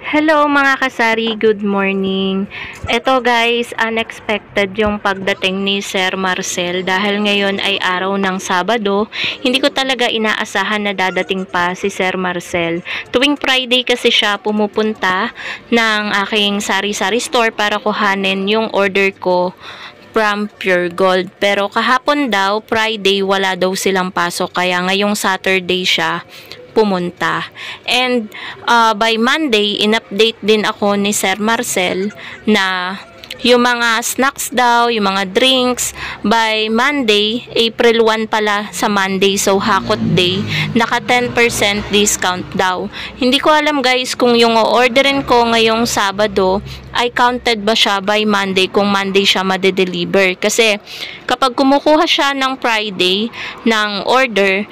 Hello mga kasari, good morning. Eto guys, unexpected yung pagdating ni Sir Marcel dahil ngayon ay araw ng Sabado. Hindi ko talaga inaasahan na dadating pa si Sir Marcel. Tuwing Friday kasi siya pumupunta ng aking sari-sari store para kuhanin yung order ko from Pure Gold. Pero kahapon daw, Friday, wala daw silang pasok. Kaya ngayong Saturday siya pumunta. And by Monday, in-update din ako ni Sir Marcel na yung mga snacks daw, yung mga drinks, by Monday, April 1 pala sa Monday, so hakot day, naka 10% discount daw. Hindi ko alam guys kung yung orderin ko ngayong Sabado ay counted ba siya by Monday kung Monday siya madedeliver. Kasi kapag kumukuha siya ng Friday ng order,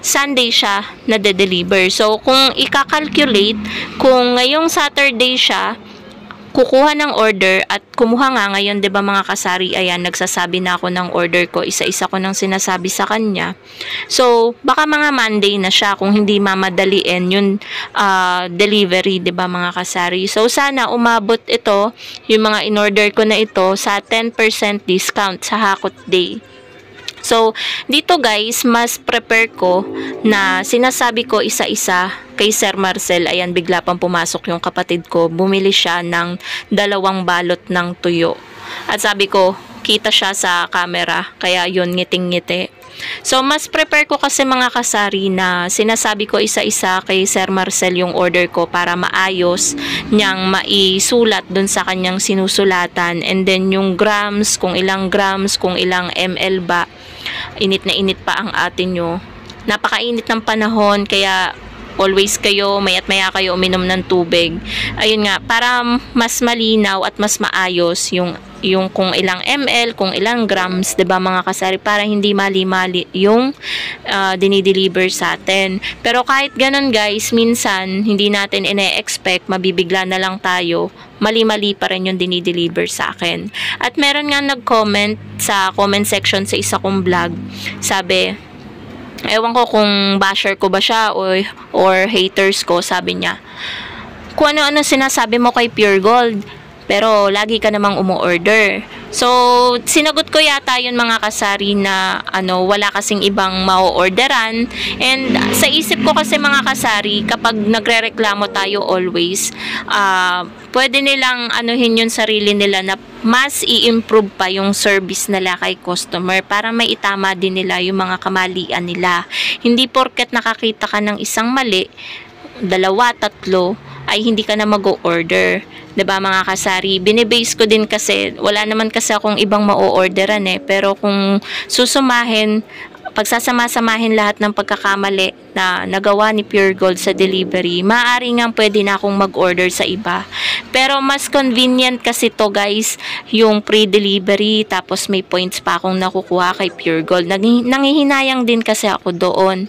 Sunday siya nade-deliver. So, kung i-calculate, kung ngayong Saturday siya kukuha ng order at kumuha nga ngayon, 'di ba mga kasari, ayan, nagsasabi na ako ng order ko, isa-isa ko nang sinasabi sa kanya. So, baka mga Monday na siya kung hindi mamadaliin yung delivery, 'di ba mga kasari. So, sana umabot ito, yung mga in-order ko na ito sa 10% discount sa hakot day. So, dito guys, mas prepare ko na sinasabi ko isa-isa kay Sir Marcel. Ayan, bigla pang pumasok yung kapatid ko. Bumili siya ng 2 balot ng tuyo. At sabi ko, kita siya sa camera. Kaya yun, ngiting-ngiti. So, mas prepare ko kasi mga kasari na sinasabi ko isa-isa kay Sir Marcel yung order ko para maayos niyang maisulat dun sa kanyang sinusulatan. And then, yung grams, kung ilang ml ba. Init na init pa ang atin nyo. Napakainit ng panahon, kaya always kayo, maya't maya kayo uminom ng tubig. Ayun nga, para mas malinaw at mas maayos yung kung ilang ml, kung ilang grams, 'di ba mga kasari, para hindi mali-mali yung dinideliver sa atin. Pero kahit ganun guys, minsan hindi natin ine-expect, mabibigla na lang tayo, mali-mali pa rin yung dinideliver sa akin. At meron nga nag-comment sa comment section sa isa kong vlog, sabi, ewan ko kung basher ko ba siya or haters ko, sabi niya, kung ano-ano sinasabi mo kay Pure Gold, pero lagi ka namang umu-order. So, sinagot ko yata yun mga kasari na wala kasing ibang mau-orderan. And sa isip ko kasi mga kasari, kapag nagre-reklamo tayo always, pwede nilang anuhin yung sarili nila na mas i-improve pa yung service nila kay customer para may itama din nila yung mga kamalian nila. Hindi porket nakakita ka ng isang mali, 2, 3, ay hindi ka na mag-o-order. 'Di ba mga kasari? Binibase ko din kasi wala naman kasi akong ibang ma-o-orderan pero kung susumahin, pagsasama-samahin lahat ng pagkakamali na nagawa ni Pure Gold sa delivery, maaari nga pwede na akong mag-order sa iba. Pero mas convenient kasi to guys, yung pre-delivery, tapos may points pa akong nakukuha kay Pure Gold. Nangihinayang din kasi ako doon.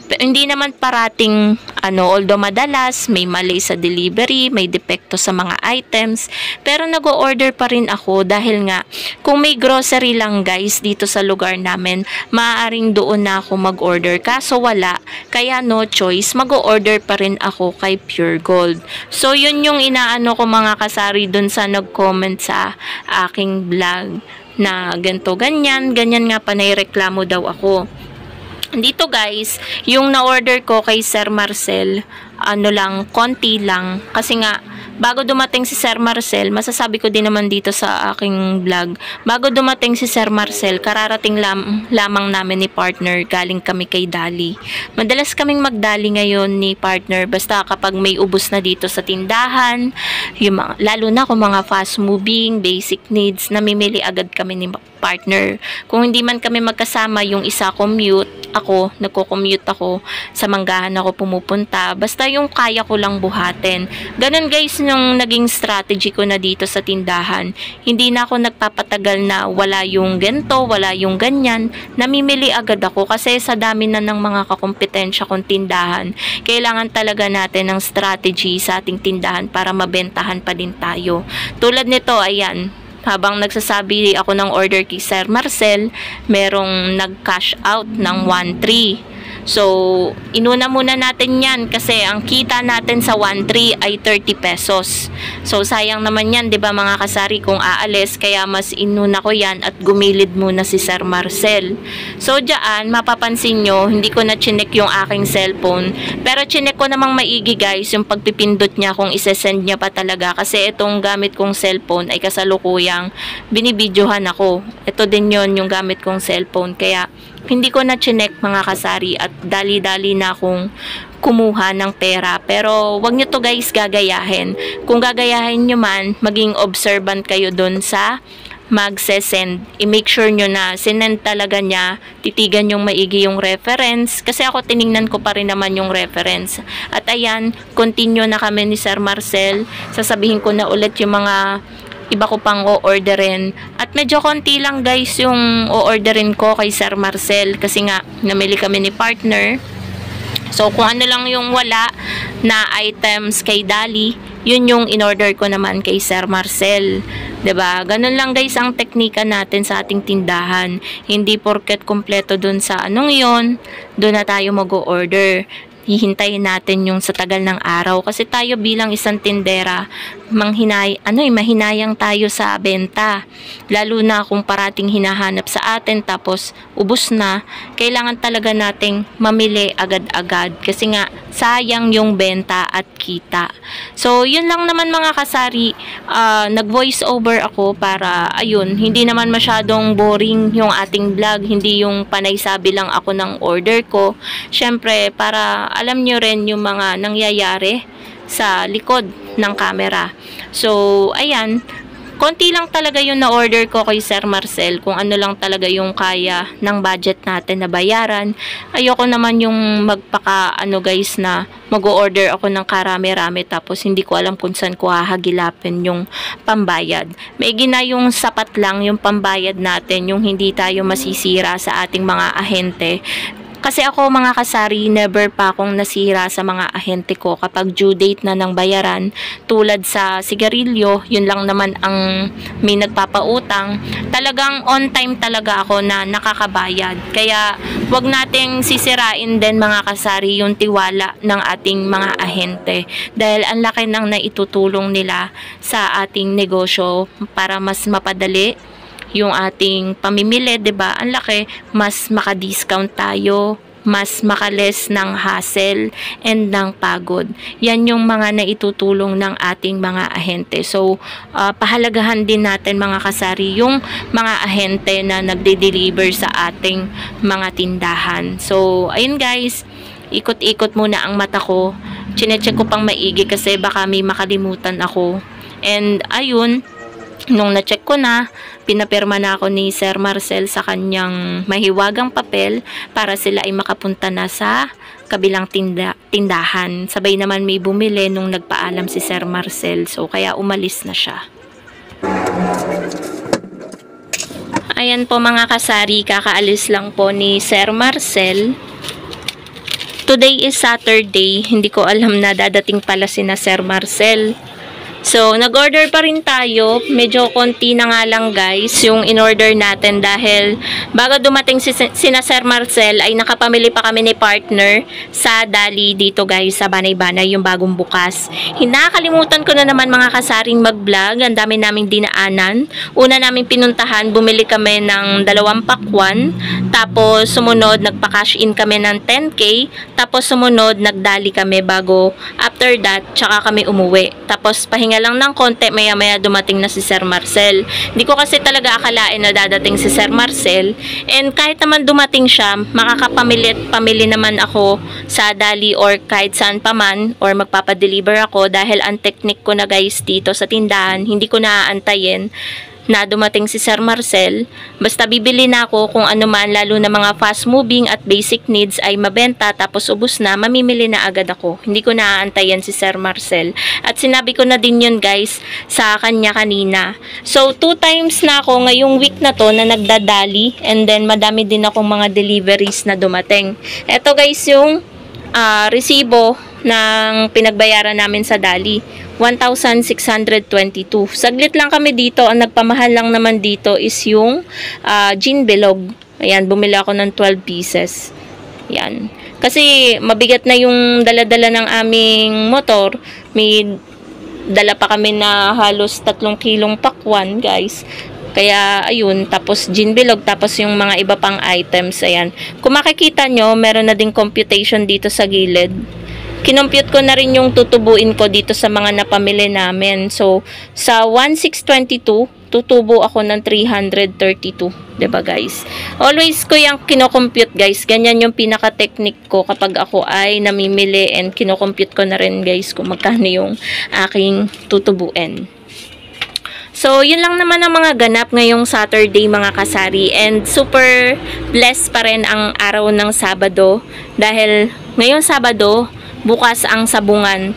Hindi naman parating although madalas may mali sa delivery, may depekto sa mga items, pero nag-o-order pa rin ako dahil nga kung may grocery lang guys dito sa lugar namin, maaaring doon na ako mag-order, kaso wala, kaya no choice, mag-o-order pa rin ako kay Pure Gold. So yun yung inaano ko mga kasari dun sa nag-comment sa aking vlog na ganito ganyan nga panay-reklamo daw ako. Dito guys, yung na-order ko kay Sir Marcel, konti lang. Kasi nga, bago dumating si Sir Marcel, masasabi ko din naman dito sa aking vlog, bago dumating si Sir Marcel, kararating lamang namin ni partner, galing kami kay Dali. Madalas kaming magdali ngayon ni partner, basta kapag may ubos na dito sa tindahan, lalo na kung mga fast moving, basic needs, namimili agad kami ni partner. Kung hindi man kami magkasama, yung isa nagko-commute ako, sa Manggahan ako pumupunta, basta yung kaya ko lang buhatin. Ganun guys yung naging strategy ko na dito sa tindahan. Hindi na ako nagpapatagal na wala yung ganito, wala yung ganyan. Namimili agad ako kasi sa dami na ng mga kakompetensya kong tindahan. Kailangan talaga natin ng strategy sa ating tindahan para mabentahan pa din tayo. Tulad nito, ayan, habang nagsasabi ako ng order kay Sir Marcel, merong nag-cash out ng 1.3. So, inuna muna natin yan kasi ang kita natin sa 1.3 ay 30 pesos. So, sayang naman yan, 'di ba mga kasari, kung aalis, kaya mas inuna ko yan at gumilid muna si Sir Marcel. So, diyan, mapapansin nyo, hindi ko na chinek yung aking cellphone. Pero chinek ko namang maigi guys, yung pagpipindot niya kung isesend niya pa talaga. Kasi itong gamit kong cellphone ay kasalukuyang binibidyohan ako. Ito din yon yung gamit kong cellphone. Kaya, hindi ko na chinek mga kasari at dali-dali na akong kumuha ng pera. Pero wag nyo to guys gagayahin. Kung gagayahin nyo man, maging observant kayo dun sa magse-send. I-make sure nyo na sinend talaga niya, titigan yung maigi yung reference. Kasi ako tiningnan ko pa rin naman yung reference. At ayan, continue na kami ni Sir Marcel. Sasabihin ko na ulit yung mga iba ko pang o-orderin. At medyo konti lang guys yung o-orderin ko kay Sir Marcel kasi nga namili kami ni partner. So kung ano lang yung wala na items kay Dali, yun yung in-order ko naman kay Sir Marcel. 'Di ba? Ganun lang guys ang teknika natin sa ating tindahan. Hindi porket kompleto dun sa anong yon, doon na tayo mag-o-order. Hihintayin natin yung sa tagal ng araw kasi tayo bilang isang tindera mahinayang tayo sa benta, lalo na kung parating hinahanap sa atin tapos ubos na, kailangan talaga nating mamili agad-agad kasi nga sayang yung benta at kita. So yun lang naman mga kasari, nag voice over ako para ayun, hindi naman masyadong boring yung ating vlog, hindi yung panay sabi lang ako ng order ko. Syempre para alam nyo rin yung mga nangyayari sa likod ng camera. So, ayan, konti lang talaga yung na-order ko kay Sir Marcel, kung ano lang talaga yung kaya ng budget natin na bayaran. Ayoko naman yung guys na mag-o-order ako ng karami-rami tapos hindi ko alam kung saan ko hahagilapin yung pambayad. May gina yung sapat lang yung pambayad natin, yung hindi tayo masisira sa ating mga ahente. Kasi ako mga kasari, never pa akong nasira sa mga ahente ko kapag due date na ng bayaran. Tulad sa sigarilyo, yun lang naman ang may nagpapautang. Talagang on time talaga ako na nakakabayad. Kaya wag nating sisirain din mga kasari yung tiwala ng ating mga ahente. Dahil ang laki ng naitutulong nila sa ating negosyo para mas mapadali yung ating pamimili, 'di ba? Ang laki, mas maka-discount tayo, mas makales ng hassle and ng pagod. Yan yung mga naitutulong ng ating mga ahente. So, pahalagahan din natin mga kasari yung mga ahente na nagde-deliver sa ating mga tindahan. So, ayun guys, ikot-ikot muna ang mata ko. Chinecheck ko pang maigi kasi baka may makalimutan ako. And ayun, nung na-check ko na, pinapirma na ako ni Sir Marcel sa kanyang mahiwagang papel para sila ay makapunta na sa kabilang tindahan. Sabay naman may bumili nung nagpaalam si Sir Marcel. So, kaya umalis na siya. Ayan po mga kasari, kakaalis lang po ni Sir Marcel. Today is Saturday. Hindi ko alam na dadating pala sina Sir Marcel. So, nag-order pa rin tayo. Medyo konti na nga lang guys yung in-order natin dahil bago dumating sina Sir Marcel ay nakapamili pa kami ni partner sa Dali dito guys sa Banay-Banay, yung bagong bukas. Hinakalimutan ko na naman mga kasaring mag-vlog. Ang dami naming dinaanan. Una naming pinuntahan, bumili kami ng 2 pakwan. Tapos sumunod, nagpa-cash in kami ng 10K. Tapos sumunod, nagdali kami bago after that, tsaka kami umuwi. Tapos pahinga lang ng konti, maya-maya dumating na si Sir Marcel. Hindi ko kasi talaga akalain na dadating si Sir Marcel. And kahit naman dumating siya, makakapamili naman ako sa Dali or kahit saan pa man or magpapadeliver ako dahil ang technique ko na guys dito sa tindahan, hindi ko naaantayin na dumating si Sir Marcel. Basta bibili na ako kung ano man, lalo na mga fast moving at basic needs ay mabenta tapos ubos na, mamimili na agad ako. Hindi ko naaantayan si Sir Marcel. At sinabi ko na din yun guys sa kanya kanina. So 2 times na ako ngayong week na to na nagdadali and then madami din akong mga deliveries na dumating. Ito guys yung resibo ng pinagbayaran namin sa Dali. 1,622. Saglit lang kami dito. Ang nagpamahal lang naman dito is yung gin bilog. Ayan, bumili ako ng 12 pieces. Ayan. Kasi mabigat na yung dala-dala ng aming motor. May dala pa kami na halos 3 kilong pakwan, guys. Kaya, ayun, tapos gin bilog, tapos yung mga iba pang items, ayan. Kung makikita nyo, meron na ding computation dito sa gilid. Kinompute ko na rin yung tutubuin ko dito sa mga napamili namin. So, sa 1,622, tutubo ako ng 332. 'Di ba guys? Always ko yung kinocompute, guys. Ganyan yung pinaka-technique ko kapag ako ay namimili, and kinocompute ko na rin, guys, kung magkano yung aking tutubuin. So, yun lang naman ang mga ganap ngayong Saturday, mga kasari. And super blessed pa rin ang araw ng Sabado. Dahil ngayong Sabado, bukas ang sabungan.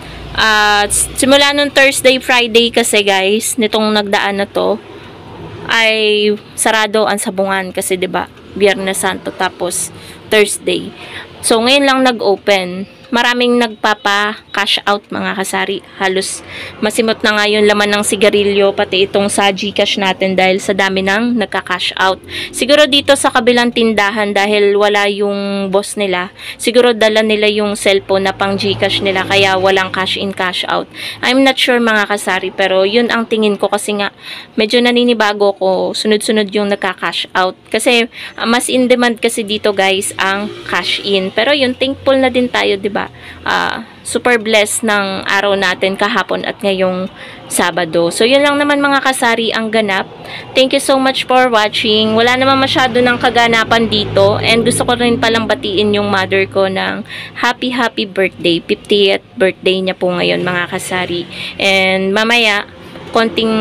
Simula nung Thursday, Friday kasi, guys, nitong nagdaan na to, ay sarado ang sabungan. Kasi 'di ba, Biyernes Santo tapos Thursday. So, ngayon lang nag-open. Maraming nagpapa-cash out, mga kasari. Halos masimot na nga yung laman ng sigarilyo, pati itong sa GCash natin dahil sa dami ng nagka-cash out. Siguro dito sa kabilang tindahan, dahil wala yung boss nila, siguro dala nila yung cellphone na pang GCash nila, kaya walang cash in, cash out. I'm not sure, mga kasari, pero yun ang tingin ko kasi nga medyo naninibago ko, sunod-sunod yung nagka-cash out. Kasi mas in demand kasi dito, guys, ang cash in. Pero yun, thankful na din tayo, diba? Super blessed ng araw natin kahapon at ngayong Sabado. So, yun lang naman, mga kasari, ang ganap. Thank you so much for watching. Wala naman masyado ng kaganapan dito. And gusto ko rin palang batiin yung mother ko ng happy birthday. 50th birthday niya po ngayon, mga kasari. And mamaya, konting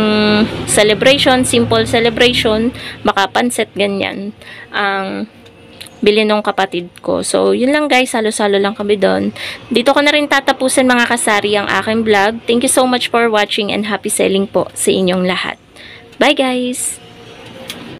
celebration, simple celebration, baka pansit, ganyan. Bili nung kapatid ko. So, yun lang, guys. Salo-salo lang kami doon. Dito ko na rin tatapusin, mga kasari, ang aking vlog. Thank you so much for watching and happy selling po sa inyong lahat. Bye, guys!